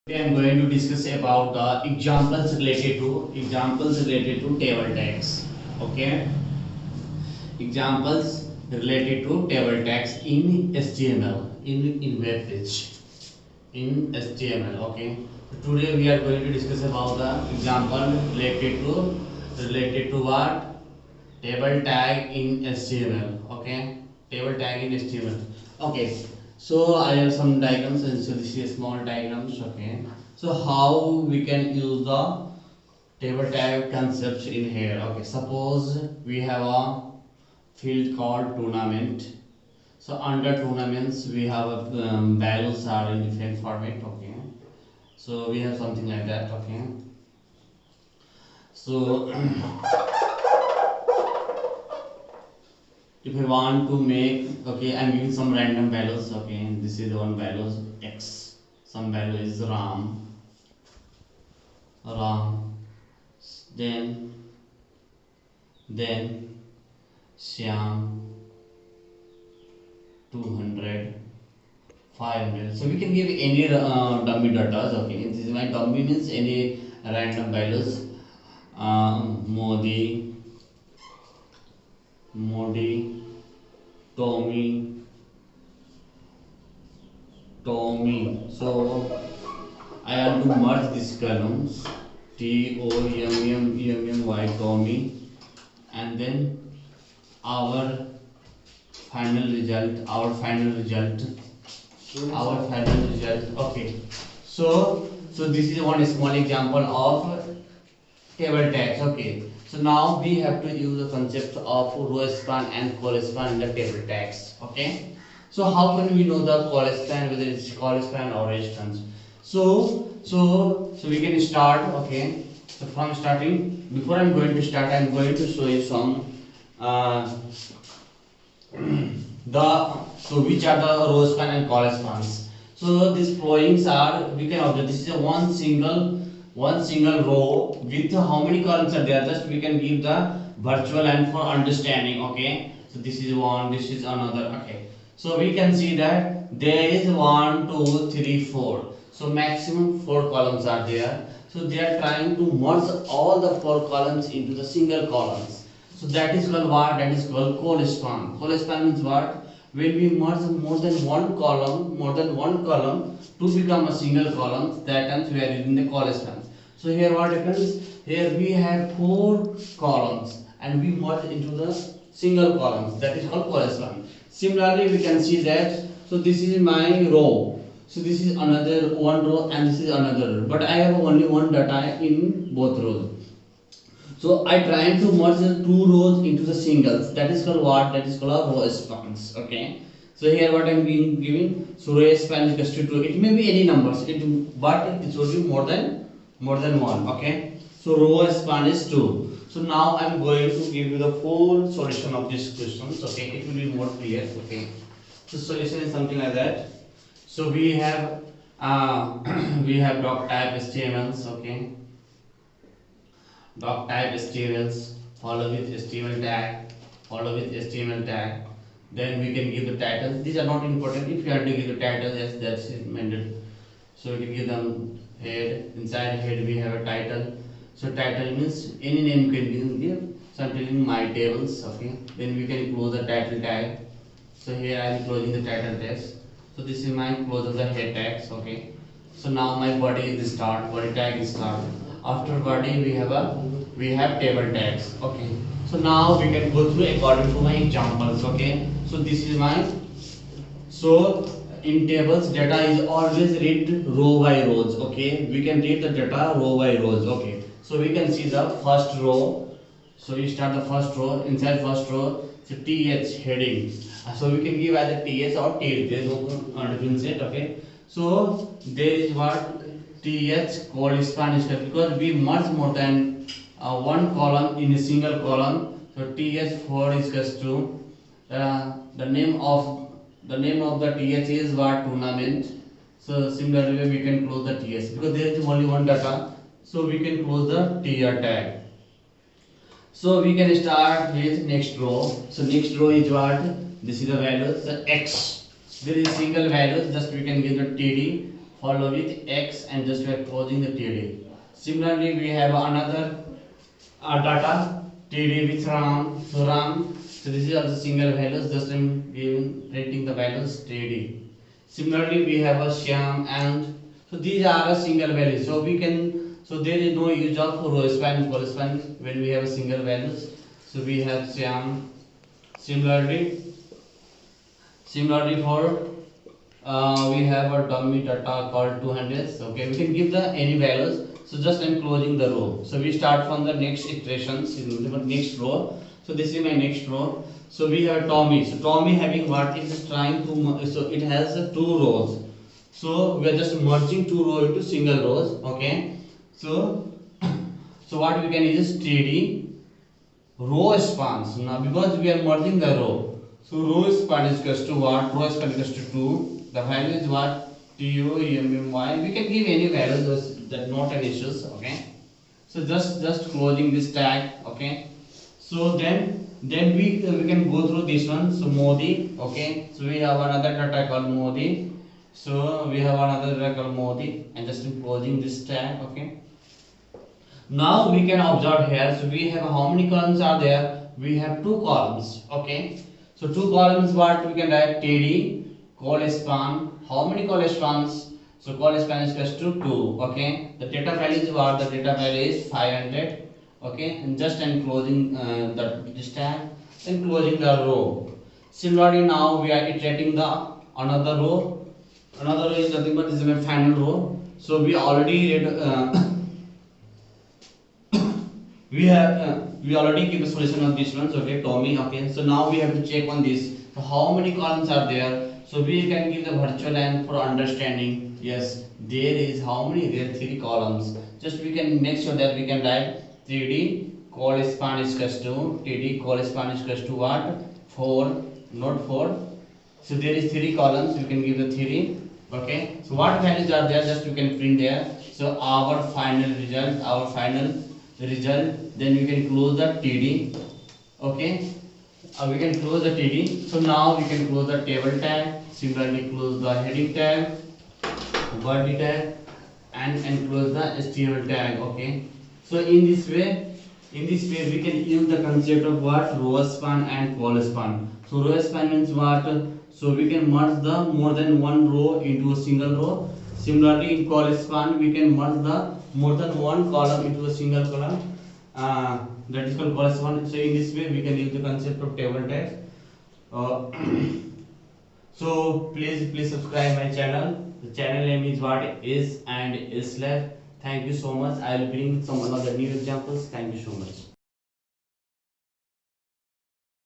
Today I am going to discuss about the examples related to table tags. Okay, examples related to table tags in HTML in web page in HTML. Okay, so today we are going to discuss about the example related to what table tag in HTML. Okay, table tag in HTML. Okay, so I have some diagrams, and so this is small diagrams. Okay, so how we can use the table tag concepts in here. Okay, suppose we have a field called tournament. So under tournaments we have values are in different format. Okay, so we have something like that. Okay, so if I want to make, okay, I'm giving some random values. Okay, this is one values x, some value is ram, then Shyam, 200, 500. So we can give any dummy data. Okay, this is my dummy means any random values. Modi, Tommy, So I want to merge these columns Tommy, and then our final result, Okay, so this is one small example of table tags. Okay, so now we have to use the concept of row span and col span in the table tags. Okay, so how can we know the col span, whether it's col span or resistance? So we can start. Okay, so from starting, before I'm going to start, I'm going to show you some uh, so which are the row span and col spans. So these flowings are, we can observe, this is a one single row with how many columns are there, just we can give the virtual and for understanding. Okay, so this is one, this is another. Okay, so we can see that there is 1 2 3 4, so maximum 4 columns are there. So they are trying to merge all the 4 columns into the single columns. So that is called what? That is called col span. Col span means what? When we merge more than one column to become a single column, that times we are using the col span. So here what happens? Here we have 4 columns and we merge into the single columns. That is called col span. Similarly, we can see that. So this is my row. So this is another one row and this is another row. But I have only one data in both rows. So I try to merge the 2 rows into the singles. That is called what? That is called a row spans. Okay. So here what I am giving. So row span is equal to 2. It may be any numbers. But it should be more than one. Okay. So row span is 2. So now I am going to give you the full solution of these questions. Okay. It will be more clear. Okay. So solution is something like that. So we have we have doc type HTMLs. Okay. Doc type HTMLs, follow with HTML tag, then we can give the title. These are not important. If you have to give the title, yes, that's mandatory. So we can give them head. Inside head we have a title. So title means any name can give. So I'm telling my tables. Okay, then we can close the title tag. So here I am closing the title text. So this is my close of the head tags. Okay, so now my body is the start, body tag is start. After body we have table tags. Okay, so now we can go through according to my examples. Okay, so this is my, so in tables data is always read row by rows. Okay, we can read the data row by rows. Okay, so we can see the first row. So we start the first row. Inside first row, so th heading. So we can give either th or t. There is no difference yet. Okay, so there is what th called Spanish because we merge more than one column in a single column. So th4 is equals to the name of the th is what? Tournament. So similarly we can close the ts because there is only one data. So we can close the tr tag. So we can start with next row. So next row is what? This is the values, the x. There is single value, just we can give the td follow with X, and just we are closing the TD. Similarly, we have another data TD with RAM. So RAM. So this is also single values. Just I'm giving printing the values TD. Similarly, we have a Shyam, and so these are a single values. So we can, so there is no use of row span and column span when we have a single values. So we have Shyam. Similarly for we have a dummy data called 200. Okay, we can give the any values. So just I'm closing the row. So we start from the next iterations in the next row. So this is my next row. So we have Tommy. So Tommy having what it is trying to, so it has two rows. So we are just merging two rows into single rows. Okay. So so what we can is TD row spans. Now because we are merging the row, so row span is equals to what? Row span is equals to 2. The value is what? TUMMY. We can give any values, that not an issues. Okay. So just closing this tag. Okay. So then we can go through this one. So Modi. Okay. So we have another data called Modi. So we have another data called Modi, and just closing this tag. Okay. Now we can observe here. So we have how many columns are there? We have two columns. Okay. So two columns. What we can write? TD call span. How many call spans? So call span is equals to 2. Okay. The data value is what? The data value is 500. Okay. And just I'm closing this tag and closing the row. Similarly, now we are iterating the another row. Another row is nothing but this is my final row. So we already read. We already give a solution of this one. So okay, Tommy. Okay. So now we have to check on this. So how many columns are there? So we can give the virtual and for understanding. Yes, there is how many? There are 3 columns. Just we can make sure that we can write 3D call span is equals to TD call span is equals to what? 4, not 4. So there is 3 columns. We can give the 3. Okay. So what values are there? Just we can print there. So our final result. Then we can close the TD. Okay. We can close the TD. So now we can close the table tag. Similarly, close the heading tag, body tag, and close the HTML tag. Okay. So in this way we can use the concept of what? Row span and call span. So row span means what? So we can merge the more than one row into a single row. Similarly, in call span we can merge the more than one column into a single column. That is called call span. So in this way we can use the concept of table tag. So please subscribe my channel. The channel name is what? Is and is left. Thank you so much. I will bring some other new examples. Thank you so much.